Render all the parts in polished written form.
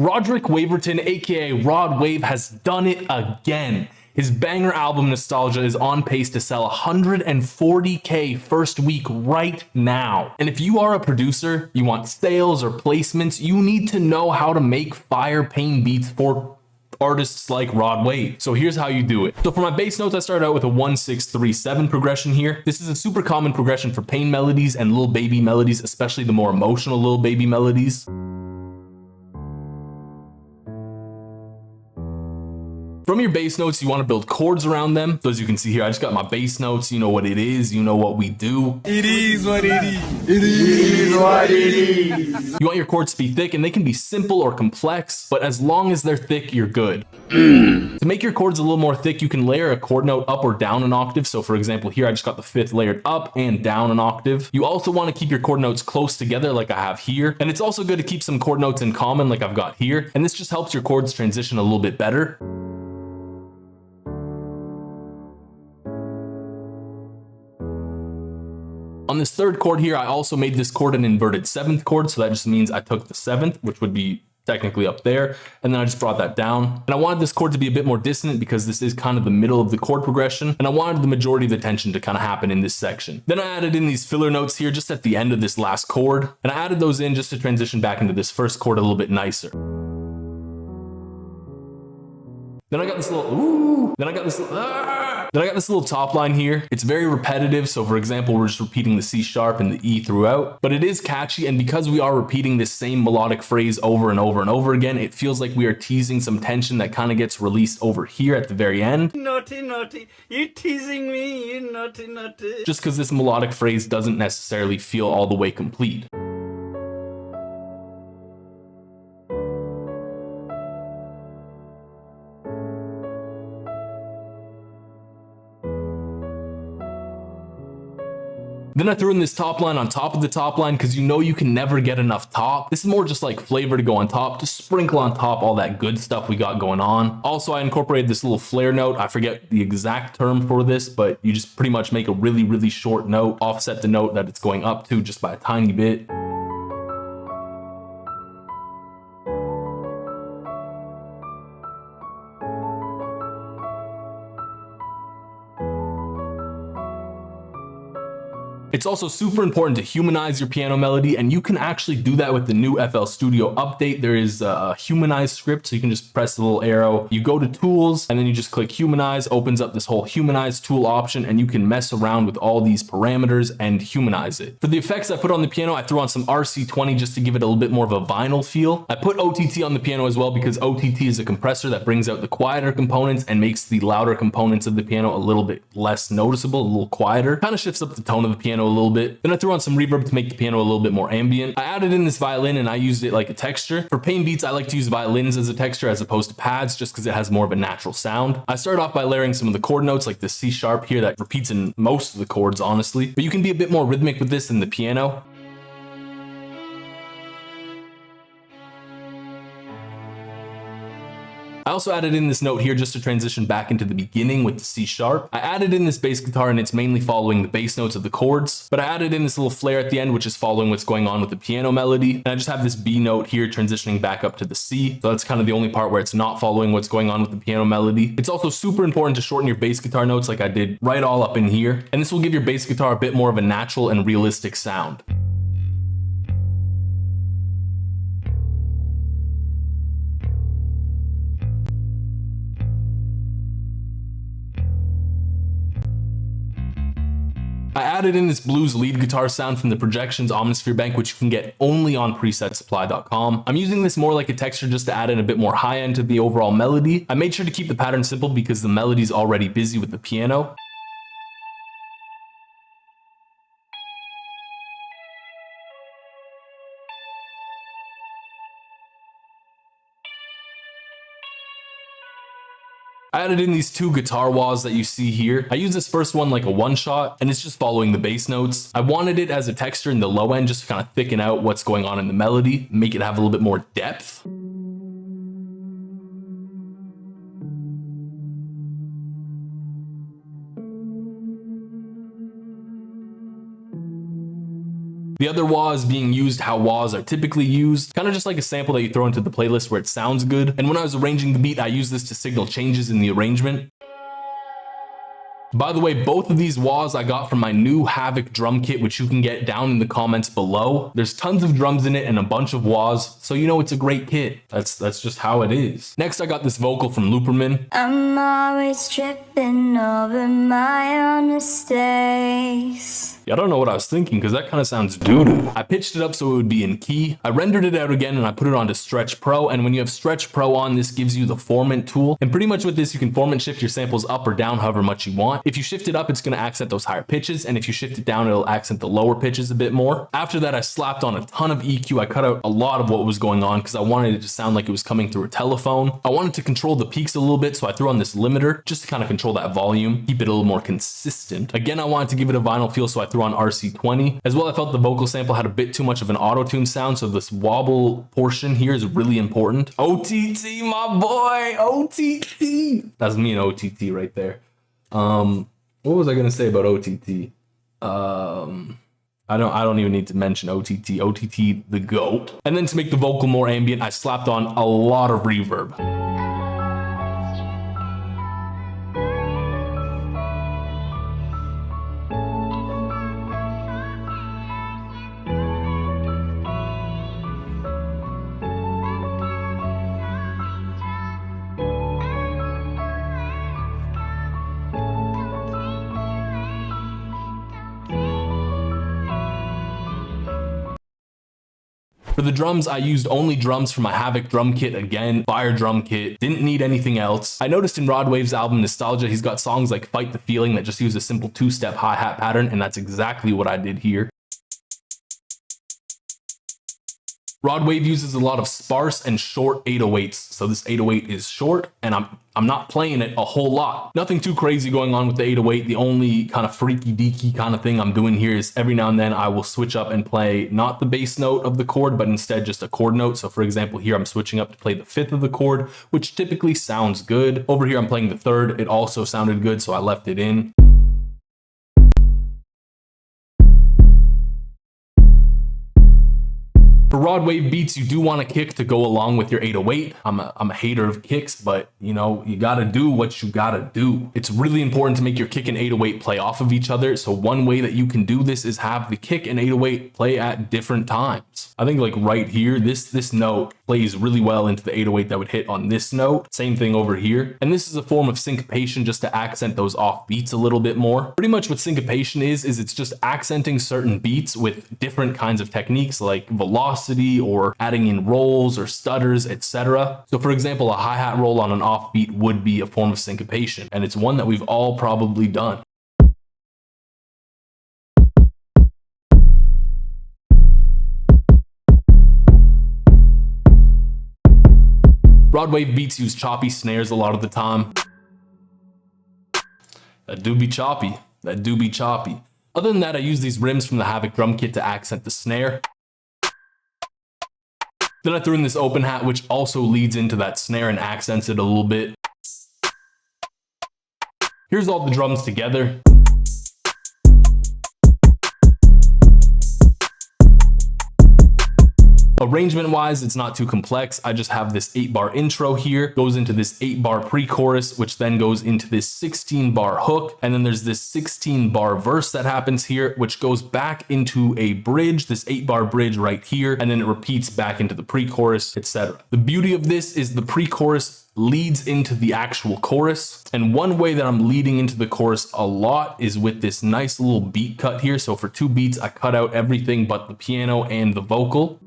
Roderick Waverton, aka Rodwave, has done it again. His banger album Nostalgia is on pace to sell 140K first week right now. And if you are a producer, you want sales or placements, you need to know how to make fire pain beats for artists like Rodwave. So here's how you do it. So for my bass notes, I started out with a 1-6-3-7 progression here. This is a super common progression for pain melodies and Lil Baby melodies, especially the more emotional Lil Baby melodies. From your bass notes, you want to build chords around them. So as you can see here, I just got my bass notes. You know what it is. You know what we do. It is what it is. It is what it is. You want your chords to be thick, and they can be simple or complex, but as long as they're thick, you're good. To make your chords a little more thick, you can layer a chord note up or down an octave. So for example, here I just got the 5th layered up and down an octave. You also want to keep your chord notes close together like I have here. And it's also good to keep some chord notes in common like I've got here. And this just helps your chords transition a little bit better. On this 3rd chord here, I also made this chord an inverted 7th chord. So that just means I took the 7th, which would be technically up there, and then I just brought that down. And I wanted this chord to be a bit more dissonant because this is kind of the middle of the chord progression, and I wanted the majority of the tension to kind of happen in this section. Then I added in these filler notes here just at the end of this last chord, and I added those in just to transition back into this 1st chord a little bit nicer. Then I got this little ooh, then I got this little top line here. It's very repetitive. So for example, we're just repeating the C sharp and the E throughout, but it is catchy. And because we are repeating this same melodic phrase over and over and over again, it feels like we are teasing some tension that kind of gets released over here at the very end. Naughty, naughty, you teasing me, you naughty, naughty. Just because this melodic phrase doesn't necessarily feel all the way complete. Then I threw in this top line on top of the top line because you know you can never get enough top. This is more just like flavor to go on top, just sprinkle on top all that good stuff we got going on. Also, I incorporated this little flare note. I forget the exact term for this, but you just pretty much make a really, really short note, offset the note that it's going up to just by a tiny bit. It's also super important to humanize your piano melody, and you can actually do that with the new FL Studio update. There is a humanize script, so you can just press the little arrow, you go to tools, and then you just click humanize, opens up this whole humanize tool option, and you can mess around with all these parameters and humanize it. For the effects I put on the piano, I threw on some RC20 just to give it a little bit more of a vinyl feel. I put OTT on the piano as well because OTT is a compressor that brings out the quieter components and makes the louder components of the piano a little bit less noticeable, a little quieter. Kind of shifts up the tone of the piano a little bit. Then I threw on some reverb to make the piano a little bit more ambient. I added in this violin and I used it like a texture. For pain beats, I like to use violins as a texture as opposed to pads just because it has more of a natural sound. I started off by layering some of the chord notes like the C sharp here that repeats in most of the chords, honestly, but you can be a bit more rhythmic with this than the piano. I also added in this note here just to transition back into the beginning with the C sharp. I added in this bass guitar and it's mainly following the bass notes of the chords, but I added in this little flare at the end, which is following what's going on with the piano melody. And I just have this B note here transitioning back up to the C. So that's kind of the only part where it's not following what's going on with the piano melody. It's also super important to shorten your bass guitar notes like I did right all up in here. And this will give your bass guitar a bit more of a natural and realistic sound. I added in this blues lead guitar sound from the Projections Omnisphere Bank, which you can get only on presetsupply.com. I'm using this more like a texture just to add in a bit more high end to the overall melody. I made sure to keep the pattern simple because the melody's already busy with the piano. I added in these two guitar wahs that you see here. I use this first one like a one shot and it's just following the bass notes. I wanted it as a texture in the low end just to kind of thicken out what's going on in the melody, make it have a little bit more depth. The other wah is being used how wahs are typically used, kind of just like a sample that you throw into the playlist where it sounds good. And when I was arranging the beat, I used this to signal changes in the arrangement. By the way, both of these wahs I got from my new Havoc drum kit, which you can get down in the comments below. There's tons of drums in it and a bunch of wahs, so you know it's a great kit. That's just how it is. Next, I got this vocal from Looperman. I'm always tripping over my own mistakes. Yeah, I don't know what I was thinking because that kind of sounds doo-doo. I pitched it up so it would be in key. I rendered it out again and I put it onto Stretch Pro. And when you have Stretch Pro on, this gives you the formant tool. And pretty much with this, you can formant shift your samples up or down however much you want. If you shift it up, it's going to accent those higher pitches. And if you shift it down, it'll accent the lower pitches a bit more. After that, I slapped on a ton of EQ. I cut out a lot of what was going on because I wanted it to sound like it was coming through a telephone. I wanted to control the peaks a little bit, so I threw on this limiter just to kind of control that volume, keep it a little more consistent. Again, I wanted to give it a vinyl feel, so I threw on RC20. As well, I felt the vocal sample had a bit too much of an auto-tune sound, so this wobble portion here is really important. OTT, my boy, OTT. That's me and OTT right there. What was I gonna say about OTT? I don't even need to mention OTT. OTT, the GOAT. And then to make the vocal more ambient, I slapped on a lot of reverb. For the drums, I used only drums from my Havoc drum kit again, fire drum kit, didn't need anything else. I noticed in Rodwave's album Nostalgia, he's got songs like Fight the Feeling that just use a simple 2-step hi-hat pattern, and that's exactly what I did here. Rodwave uses a lot of sparse and short 808s. So this 808 is short and I'm not playing it a whole lot. Nothing too crazy going on with the 808. The only kind of freaky deaky kind of thing I'm doing here is every now and then I will switch up and play not the bass note of the chord, but instead just a chord note. So for example, here I'm switching up to play the 5th of the chord, which typically sounds good. Over here I'm playing the 3rd. It also sounded good, so I left it in. For Rodwave beats, you do want a kick to go along with your 808. I'm a hater of kicks, but you know, you gotta do what you gotta do. It's really important to make your kick and 808 play off of each other. So one way that you can do this is have the kick and 808 play at different times. I think like right here, this note plays really well into the 808 that would hit on this note. Same thing over here. And this is a form of syncopation just to accent those off beats a little bit more. Pretty much what syncopation is it's just accenting certain beats with different kinds of techniques like velocity or adding in rolls or stutters, etc. So for example, a hi-hat roll on an offbeat would be a form of syncopation, and it's one that we've all probably done. Rodwave beats use choppy snares a lot of the time. That do be choppy. That do be choppy. Other than that, I use these rims from the Havoc drum kit to accent the snare. Then I threw in this open hat, which also leads into that snare and accents it a little bit. Here's all the drums together. Arrangement wise, it's not too complex. I just have this 8-bar intro here, goes into this 8-bar pre-chorus, which then goes into this 16-bar hook. And then there's this 16-bar verse that happens here, which goes back into a bridge, this 8-bar bridge right here. And then it repeats back into the pre-chorus, etc. The beauty of this is the pre-chorus leads into the actual chorus. And one way that I'm leading into the chorus a lot is with this nice little beat cut here. So for 2 beats, I cut out everything but the piano and the vocal.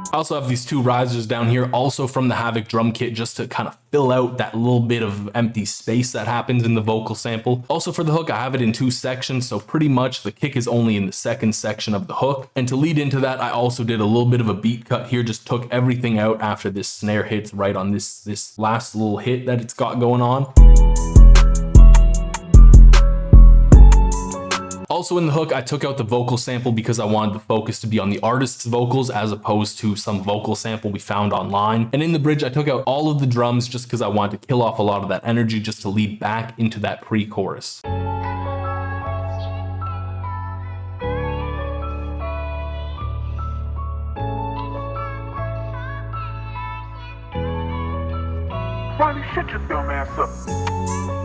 I also have these 2 risers down here, also from the Havoc drum kit, just to kind of fill out that little bit of empty space that happens in the vocal sample. Also for the hook, I have it in 2 sections, so pretty much the kick is only in the 2nd section of the hook. And to lead into that, I also did a little bit of a beat cut here, just took everything out after this snare hits right on this last little hit that it's got going on. Also in the hook, I took out the vocal sample because I wanted the focus to be on the artist's vocals as opposed to some vocal sample we found online. And in the bridge, I took out all of the drums just because I wanted to kill off a lot of that energy just to lead back into that pre-chorus. Riley, shut your dumb ass up.